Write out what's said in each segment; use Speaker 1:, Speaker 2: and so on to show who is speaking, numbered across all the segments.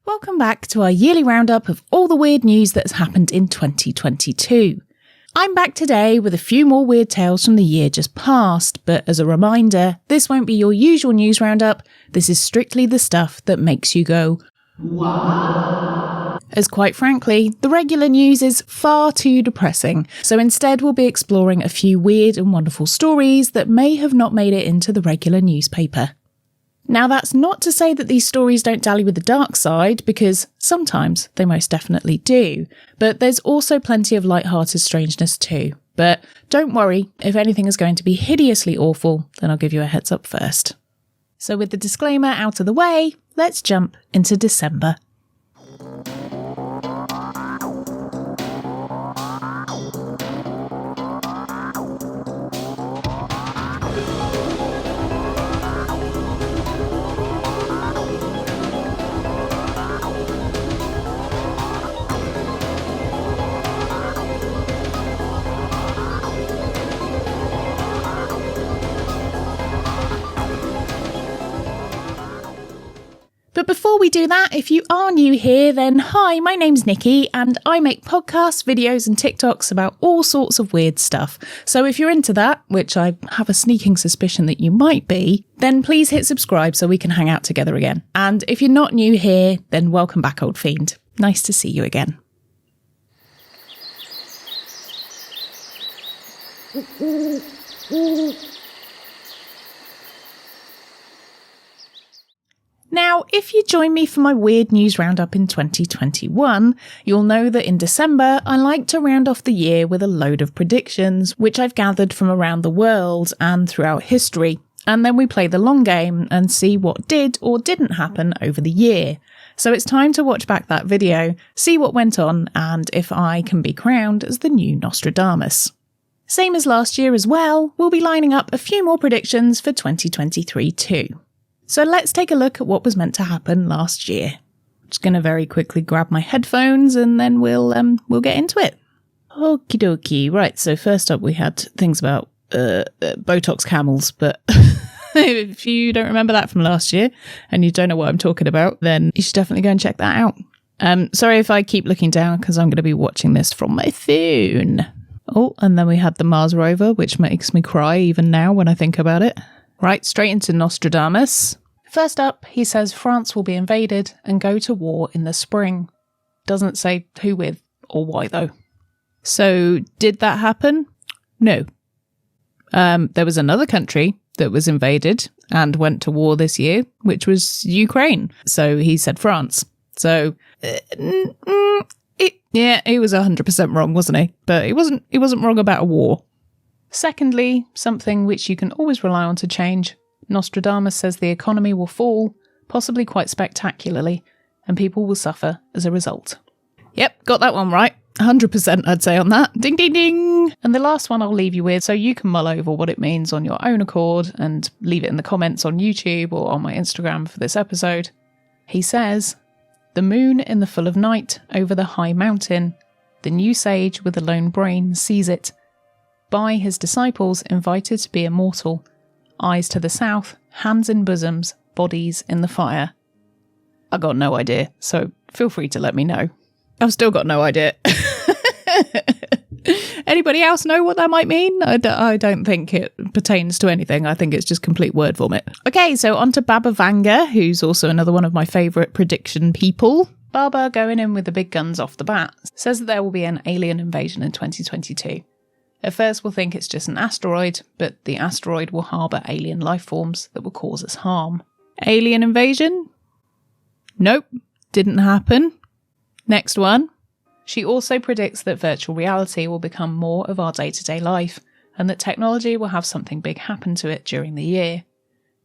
Speaker 1: Welcome back to our yearly roundup of all the weird news that has happened in 2022. I'm back today with a few more weird tales from the year just past, but as a reminder, this won't be your usual news roundup. This is strictly the stuff that makes you go, wow. As quite frankly, the regular news is far too depressing, so instead we'll be exploring a few weird and wonderful stories that may have not made it into the regular newspaper. Now that's not to say that these stories don't dally with the dark side, because sometimes they most definitely do, but there's also plenty of light-hearted strangeness too. But don't worry, if anything is going to be hideously awful, then I'll give you a heads up first. So with the disclaimer out of the way, let's jump into December. But before we do that, if you are new here, then hi, my name's Nikki and I make podcasts, videos and TikToks about all sorts of weird stuff. So if you're into that, which I have a sneaking suspicion that you might be, then please hit subscribe so we can hang out together again. And if you're not new here, then welcome back, old fiend. Nice to see you again. Now, if you join me for my weird news roundup in 2021, you'll know that in December, I like to round off the year with a load of predictions, which I've gathered from around the world and throughout history. And then we play the long game and see what did or didn't happen over the year. So it's time to watch back that video, see what went on, and if I can be crowned as the new Nostradamus. Same as last year as well, we'll be lining up a few more predictions for 2023 too. So let's take a look at what was meant to happen last year. I'm just going to very quickly grab my headphones and then we'll get into it. Okie dokie. Right, so first up we had things about Botox camels, but if you don't remember that from last year and you don't know what I'm talking about, then you should definitely go and check that out. Sorry if I keep looking down because I'm going to be watching this from my phone. Oh, and then we had the Mars rover, which makes me cry even now when I think about it. Right, straight into Nostradamus. First up, he says France will be invaded and go to war in the spring. Doesn't say who with or why though. So, did that happen? No. There was another country that was invaded and went to war this year, which was Ukraine. So he said France. So, he was 100% wrong, wasn't he? But he wasn't wrong about a war. Secondly, something which you can always rely on to change, Nostradamus says the economy will fall, possibly quite spectacularly, and people will suffer as a result. Yep, got that one right. 100% I'd say on that. Ding, ding, ding! And the last one I'll leave you with so you can mull over what it means on your own accord and leave it in the comments on YouTube or on my Instagram for this episode. He says, the moon in the full of night over the high mountain, the new sage with a lone brain sees it. By his disciples invited to be immortal, eyes to the south, hands in bosoms, bodies in the fire. I got no idea, so feel free to let me know. I've still got no idea. Anybody else know what that might mean? I don't think it pertains to anything. I think it's just complete word vomit. Okay, so on to Baba Vanga, who's also another one of my favourite prediction people. Baba, going in with the big guns off the bat, says that there will be an alien invasion in 2022. At first we'll think it's just an asteroid, but the asteroid will harbour alien life forms that will cause us harm. Alien invasion? Nope, didn't happen. Next one. She also predicts that virtual reality will become more of our day-to-day life, and that technology will have something big happen to it during the year.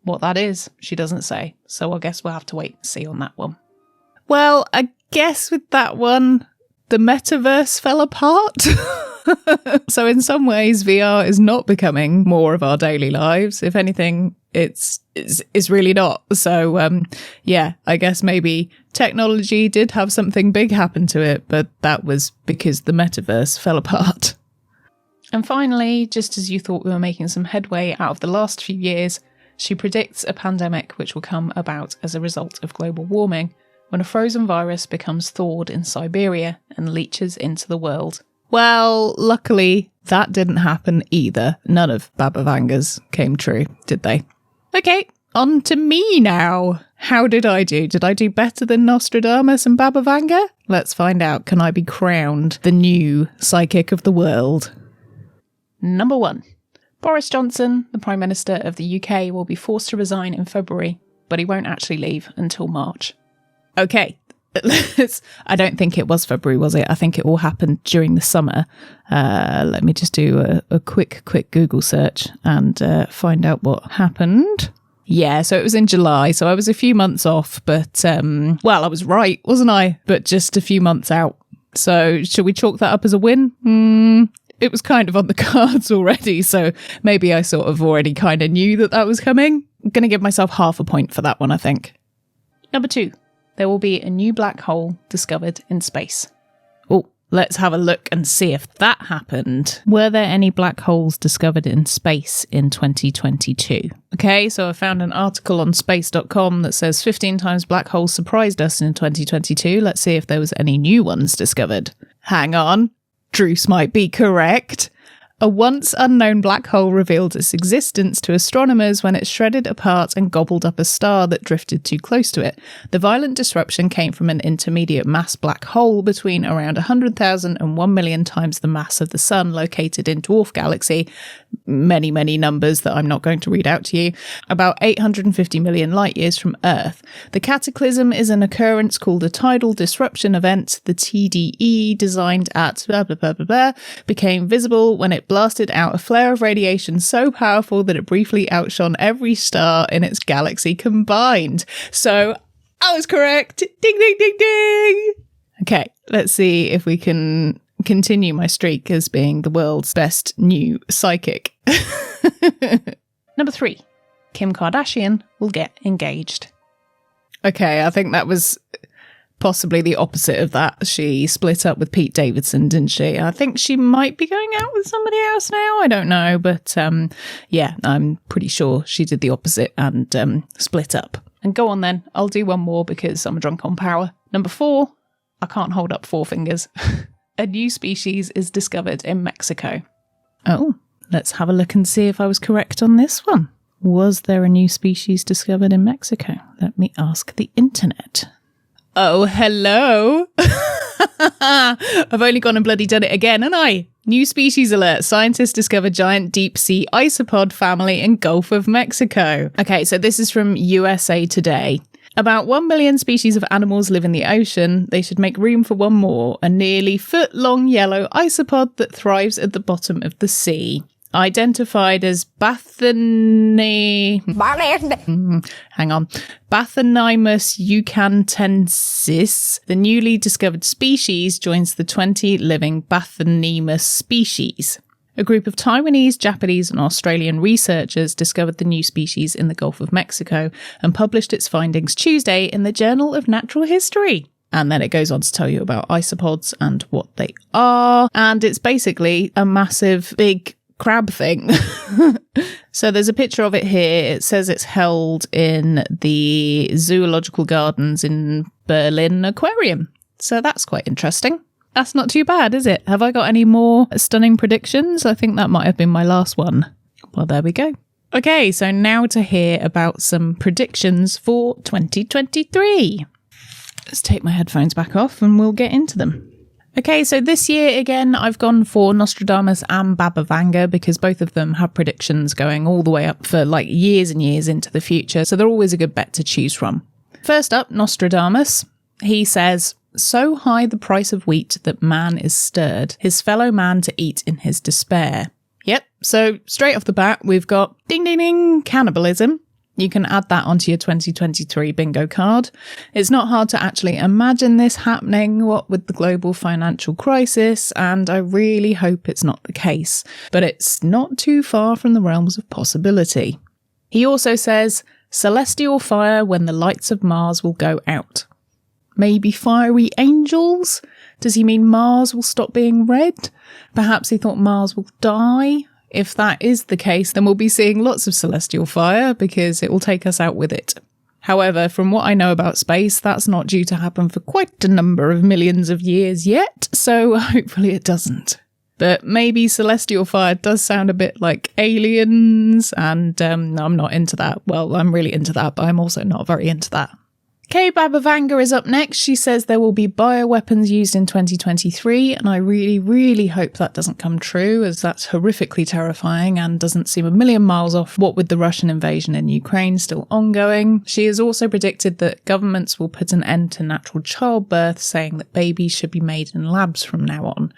Speaker 1: What that is, she doesn't say, so I guess we'll have to wait and see on that one. Well, I guess with that one, the metaverse fell apart. So in some ways, VR is not becoming more of our daily lives. If anything, it's really not. So, yeah, I guess maybe technology did have something big happen to it, but that was because the metaverse fell apart. And finally, just as you thought we were making some headway out of the last few years, she predicts a pandemic which will come about as a result of global warming, when a frozen virus becomes thawed in Siberia and leaches into the world. Well, luckily, that didn't happen either. None of Baba Vanga's came true, did they? Okay, on to me now. How did I do? Did I do better than Nostradamus and Baba Vanga? Let's find out. Can I be crowned the new psychic of the world? Number 1. Boris Johnson, the Prime Minister of the UK, will be forced to resign in February, but he won't actually leave until March. Okay. I don't think it was February, was it? I think it all happened during the summer. Let me just do a quick Google search and find out what happened. Yeah, so it was in July, so I was a few months off, but, well, I was right, wasn't I? But just a few months out. So should we chalk that up as a win? It was kind of on the cards already, so maybe I sort of already kind of knew that was coming. I'm going to give myself half a point for that one, I think. Number 2. There will be a new black hole discovered in space. Oh, let's have a look and see if that happened. Were there any black holes discovered in space in 2022? Okay, so I found an article on space.com that says 15 times black holes surprised us in 2022. Let's see if there was any new ones discovered. Hang on. Druce might be correct. A once unknown black hole revealed its existence to astronomers when it shredded apart and gobbled up a star that drifted too close to it. The violent disruption came from an intermediate mass black hole between around 100,000 and 1 million times the mass of the Sun, located in dwarf galaxy, many numbers that I'm not going to read out to you, about 850 million light years from Earth. The cataclysm is an occurrence called a tidal disruption event. The TDE, designed at blah blah blah blah blah, became visible when it blasted out a flare of radiation so powerful that it briefly outshone every star in its galaxy combined. So I was correct. Ding, ding, ding, ding. Okay, let's see if we can continue my streak as being the world's best new psychic. Number 3. Kim Kardashian will get engaged. Okay, I think that was possibly the opposite of that. She split up with Pete Davidson, didn't she? I think she might be going out with somebody else now. I don't know. But yeah, I'm pretty sure she did the opposite and split up. And go on then. I'll do one more because I'm drunk on power. Number 4. I can't hold up 4 fingers. A new species is discovered in Mexico. Oh, let's have a look and see if I was correct on this one. Was there a new species discovered in Mexico? Let me ask the internet. Oh, hello. I've only gone and bloody done it again, haven't I? New species alert. Scientists discover giant deep sea isopod family in Gulf of Mexico. Okay, so this is from USA Today. About 1 million species of animals live in the ocean. They should make room for one more, a nearly foot-long yellow isopod that thrives at the bottom of the sea. Identified as Bathanymus eucantensis, the newly discovered species joins the 20 living Bathanymus species. A group of Taiwanese, Japanese and Australian researchers discovered the new species in the Gulf of Mexico and published its findings Tuesday in the Journal of Natural History. And then it goes on to tell you about isopods and what they are. And it's basically a massive, big crab thing. So there's a picture of it here. It says it's held in the Zoological Gardens in Berlin Aquarium. So that's quite interesting. That's not too bad, is it? Have I got any more stunning predictions? I think that might have been my last one. Well, there we go. Okay, so now to hear about some predictions for 2023. Let's take my headphones back off and we'll get into them. Okay, so this year, again, I've gone for Nostradamus and Baba Vanga because both of them have predictions going all the way up for like years and years into the future, so they're always a good bet to choose from. First up, Nostradamus. He says, "So high the price of wheat that man is stirred, his fellow man to eat in his despair." Yep, so straight off the bat, we've got ding ding ding, cannibalism. You can add that onto your 2023 bingo card. It's not hard to actually imagine this happening, what with the global financial crisis, and I really hope it's not the case. But it's not too far from the realms of possibility. He also says, celestial fire when the lights of Mars will go out. Maybe fiery angels? Does he mean Mars will stop being red? Perhaps he thought Mars will die? If that is the case, then we'll be seeing lots of celestial fire because it will take us out with it. However, from what I know about space, that's not due to happen for quite a number of millions of years yet, so hopefully it doesn't. But maybe celestial fire does sound a bit like aliens, and I'm not into that. Well, I'm really into that, but I'm also not very into that. Kay Babavanga is up next. She says there will be bioweapons used in 2023, and I really, really hope that doesn't come true, as that's horrifically terrifying and doesn't seem a million miles off what with the Russian invasion in Ukraine still ongoing. She has also predicted that governments will put an end to natural childbirth, saying that babies should be made in labs from now on.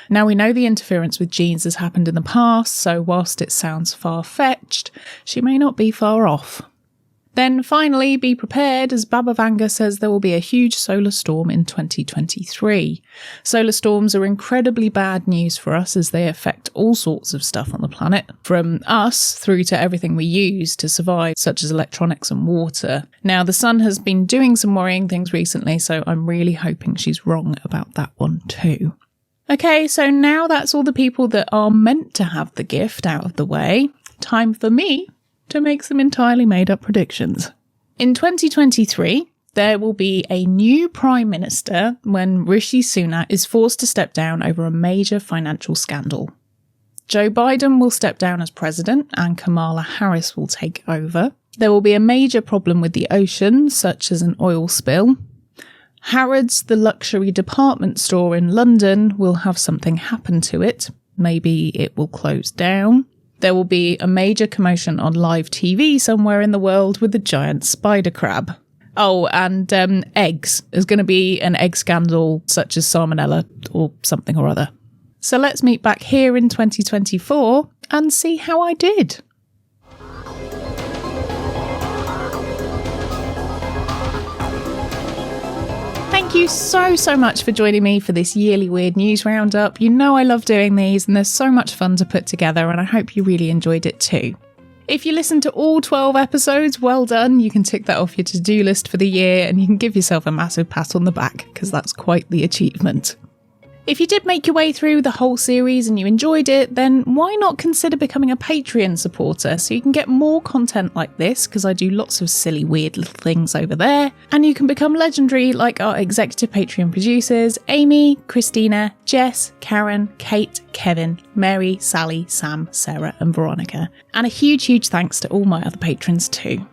Speaker 1: Now, we know the interference with genes has happened in the past, so whilst it sounds far-fetched, she may not be far off. Then finally, be prepared, as Babavanga says there will be a huge solar storm in 2023. Solar storms are incredibly bad news for us as they affect all sorts of stuff on the planet, from us through to everything we use to survive, such as electronics and water. Now, the sun has been doing some worrying things recently, so I'm really hoping she's wrong about that one too. Okay, so now that's all the people that are meant to have the gift out of the way. Time for me to make some entirely made-up predictions. In 2023, there will be a new Prime Minister when Rishi Sunak is forced to step down over a major financial scandal. Joe Biden will step down as president and Kamala Harris will take over. There will be a major problem with the ocean, such as an oil spill. Harrods, the luxury department store in London, will have something happen to it. Maybe it will close down. There will be a major commotion on live TV somewhere in the world with a giant spider crab. Oh, and eggs. There's going to be an egg scandal such as salmonella or something or other. So let's meet back here in 2024 and see how I did. Thank you so much for joining me for this yearly Weird News Roundup. You know I love doing these and they're so much fun to put together, and I hope you really enjoyed it too. If you listened to all 12 episodes, well done. You can tick that off your to-do list for the year and you can give yourself a massive pat on the back because that's quite the achievement. If you did make your way through the whole series and you enjoyed it, then why not consider becoming a Patreon supporter so you can get more content like this, because I do lots of silly, weird little things over there, and you can become legendary like our executive Patreon producers, Amy, Christina, Jess, Karen, Kate, Kevin, Mary, Sally, Sam, Sarah and Veronica. And a huge thanks to all my other patrons too.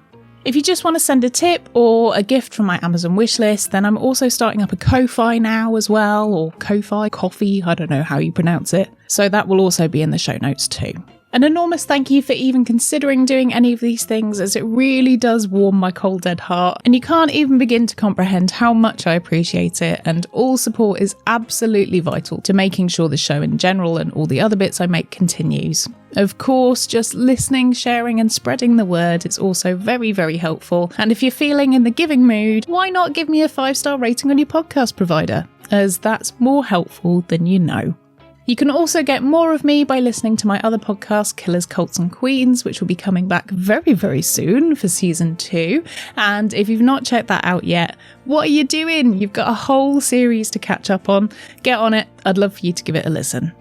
Speaker 1: If you just want to send a tip or a gift from my Amazon wishlist, then I'm also starting up a Ko-Fi now as well, or Ko-Fi, coffee, I don't know how you pronounce it. So that will also be in the show notes too. An enormous thank you for even considering doing any of these things, as it really does warm my cold dead heart, and you can't even begin to comprehend how much I appreciate it, and all support is absolutely vital to making sure the show in general and all the other bits I make continues. Of course, just listening, sharing and spreading the word is also very helpful, and if you're feeling in the giving mood, why not give me a 5-star rating on your podcast provider, as that's more helpful than you know. You can also get more of me by listening to my other podcast, Killers, Cults and Queens, which will be coming back very soon for season 2. And if you've not checked that out yet, what are you doing? You've got a whole series to catch up on. Get on it. I'd love for you to give it a listen.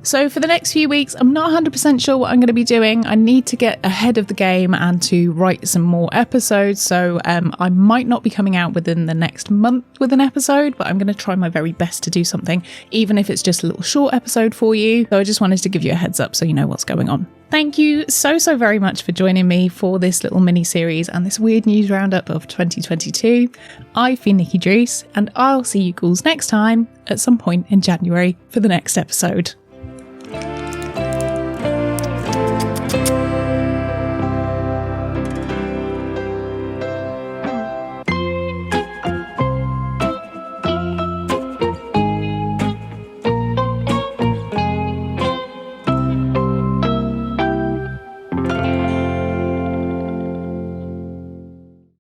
Speaker 1: So for the next few weeks, I'm not 100% sure what I'm going to be doing. I need to get ahead of the game and to write some more episodes. So I might not be coming out within the next month with an episode, but I'm going to try my very best to do something, even if it's just a little short episode for you. So I just wanted to give you a heads up so you know what's going on. Thank you so very much for joining me for this little mini series and this weird news roundup of 2022. I've been Nikki Drees, and I'll see you ghouls next time at some point in January for the next episode.